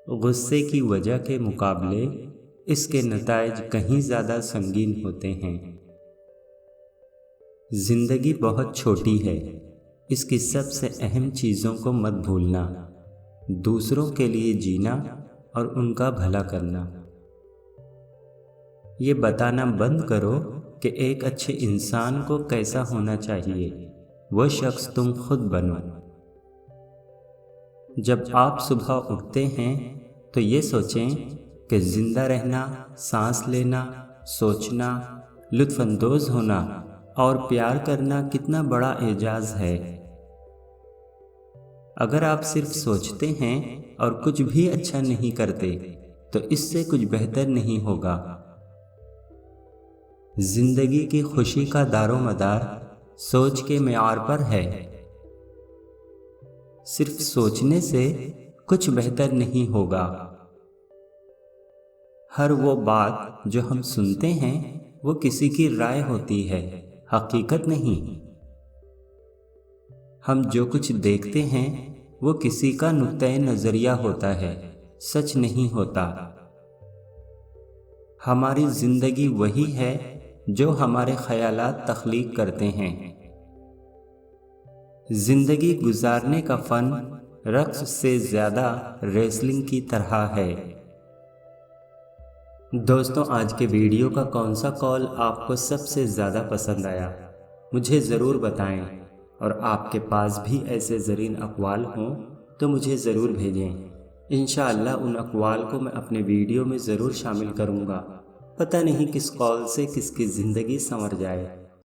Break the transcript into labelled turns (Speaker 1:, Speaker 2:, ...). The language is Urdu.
Speaker 1: غصے کی وجہ کے مقابلے اس کے نتائج کہیں زیادہ سنگین ہوتے ہیں۔ زندگی بہت چھوٹی ہے، اس کی سب سے اہم چیزوں کو مت بھولنا، دوسروں کے لیے جینا اور ان کا بھلا کرنا۔ یہ بتانا بند کرو کہ ایک اچھے انسان کو کیسا ہونا چاہیے، وہ شخص تم خود بنو۔ جب آپ صبح اٹھتے ہیں تو یہ سوچیں کہ زندہ رہنا، سانس لینا، سوچنا، لطف اندوز ہونا اور پیار کرنا کتنا بڑا اعزاز ہے۔ اگر آپ صرف سوچتے ہیں اور کچھ بھی اچھا نہیں کرتے تو اس سے کچھ بہتر نہیں ہوگا۔ زندگی کی خوشی کا دار و مدار سوچ کے معیار پر ہے۔ صرف سوچنے سے کچھ بہتر نہیں ہوگا۔ ہر وہ بات جو ہم سنتے ہیں وہ کسی کی رائے ہوتی ہے، حقیقت نہیں۔ ہم جو کچھ دیکھتے ہیں وہ کسی کا نقطۂ نظریہ ہوتا ہے، سچ نہیں ہوتا۔ ہماری زندگی وہی ہے جو ہمارے خیالات تخلیق کرتے ہیں۔ زندگی گزارنے کا فن رقص سے زیادہ ریسلنگ کی طرح ہے۔ دوستوں، آج کے ویڈیو کا کون سا قول آپ کو سب سے زیادہ پسند آیا؟ مجھے ضرور بتائیں، اور آپ کے پاس بھی ایسے زرین اقوال ہوں تو مجھے ضرور بھیجیں۔ انشاءاللہ ان اقوال کو میں اپنے ویڈیو میں ضرور شامل کروں گا۔ پتہ نہیں کس قول سے کس کی زندگی سنور جائے۔